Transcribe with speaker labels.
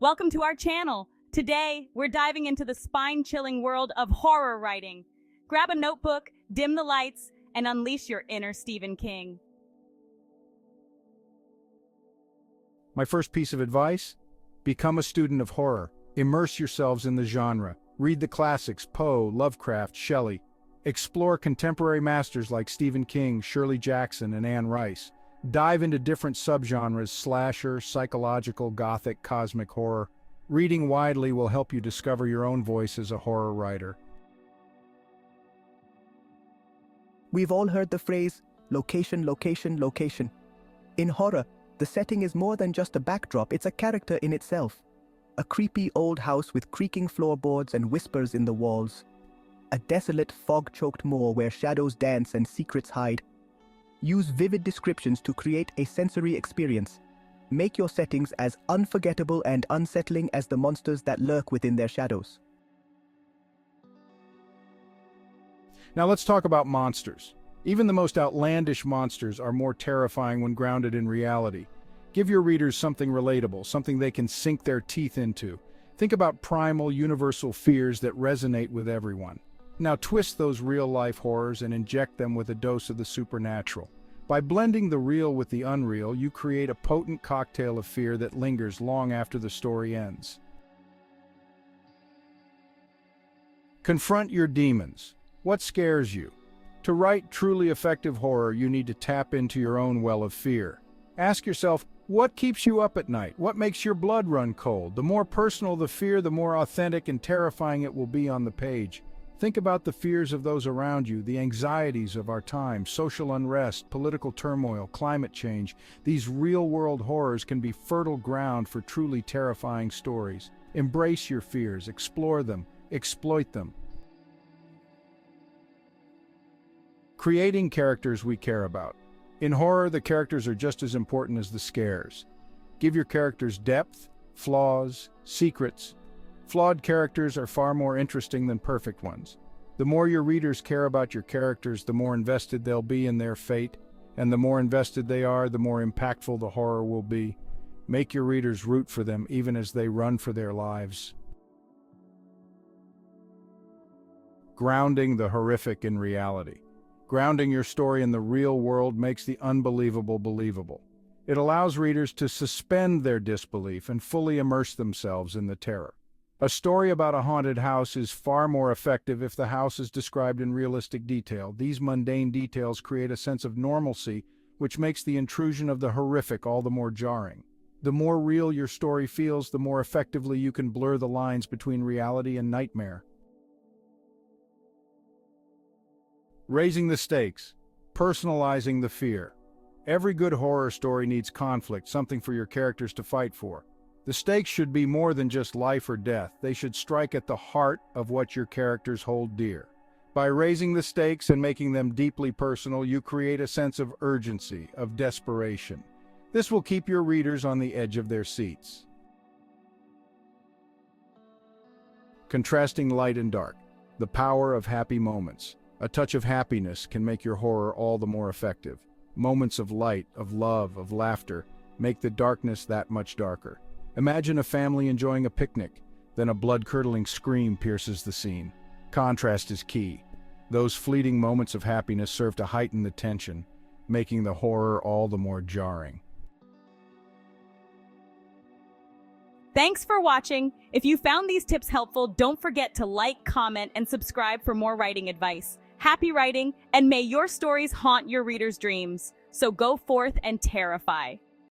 Speaker 1: Welcome to our channel. Today, we're diving into the spine-chilling world of horror writing. Grab a notebook, dim the lights, and unleash your inner Stephen King.
Speaker 2: My first piece of advice? Become a student of horror. Immerse yourselves in the genre. Read the classics, Poe, Lovecraft, Shelley. Explore contemporary masters like Stephen King, Shirley Jackson, and Anne Rice. Dive into different subgenres: slasher, psychological, gothic, cosmic horror. Reading widely will help you discover your own voice as a horror writer.
Speaker 3: We've all heard the phrase, location, location, location. In horror, the setting is more than just a backdrop, it's a character in itself. A creepy old house with creaking floorboards and whispers in the walls. A desolate, fog-choked moor where shadows dance and secrets hide. Use vivid descriptions to create a sensory experience. Make your settings as unforgettable and unsettling as the monsters that lurk within their shadows.
Speaker 2: Now let's talk about monsters. Even the most outlandish monsters are more terrifying when grounded in reality. Give your readers something relatable, something they can sink their teeth into. Think about primal, universal fears that resonate with everyone. Now twist those real-life horrors and inject them with a dose of the supernatural. By blending the real with the unreal, you create a potent cocktail of fear that lingers long after the story ends. Confront your demons. What scares you? To write truly effective horror, you need to tap into your own well of fear. Ask yourself, what keeps you up at night? What makes your blood run cold? The more personal the fear, the more authentic and terrifying it will be on the page. Think about the fears of those around you, the anxieties of our time, social unrest, political turmoil, climate change. These real-world horrors can be fertile ground for truly terrifying stories. Embrace your fears, explore them, exploit them. Creating characters we care about. In horror, the characters are just as important as the scares. Give your characters depth, flaws, secrets. Flawed characters are far more interesting than perfect ones. The more your readers care about your characters, the more invested they'll be in their fate, and the more invested they are, the more impactful the horror will be. Make your readers root for them even as they run for their lives. Grounding the horrific in reality. Grounding your story in the real world makes the unbelievable believable. It allows readers to suspend their disbelief and fully immerse themselves in the terror. A story about a haunted house is far more effective if the house is described in realistic detail. These mundane details create a sense of normalcy, which makes the intrusion of the horrific all the more jarring. The more real your story feels, the more effectively you can blur the lines between reality and nightmare. Raising the stakes, personalizing the fear. Every good horror story needs conflict, something for your characters to fight for. The stakes should be more than just life or death. They should strike at the heart of what your characters hold dear. By raising the stakes and making them deeply personal, you create a sense of urgency, of desperation. This will keep your readers on the edge of their seats. Contrasting light and dark. The power of happy moments. A touch of happiness can make your horror all the more effective. Moments of light, of love, of laughter make the darkness that much darker. Imagine a family enjoying a picnic, then a blood-curdling scream pierces the scene. Contrast is key. Those fleeting moments of happiness serve to heighten the tension, making the horror all the more jarring.
Speaker 1: Thanks for watching. If you found these tips helpful, don't forget to like, comment, and subscribe for more writing advice. Happy writing, and may your stories haunt your readers' dreams. So go forth and terrify.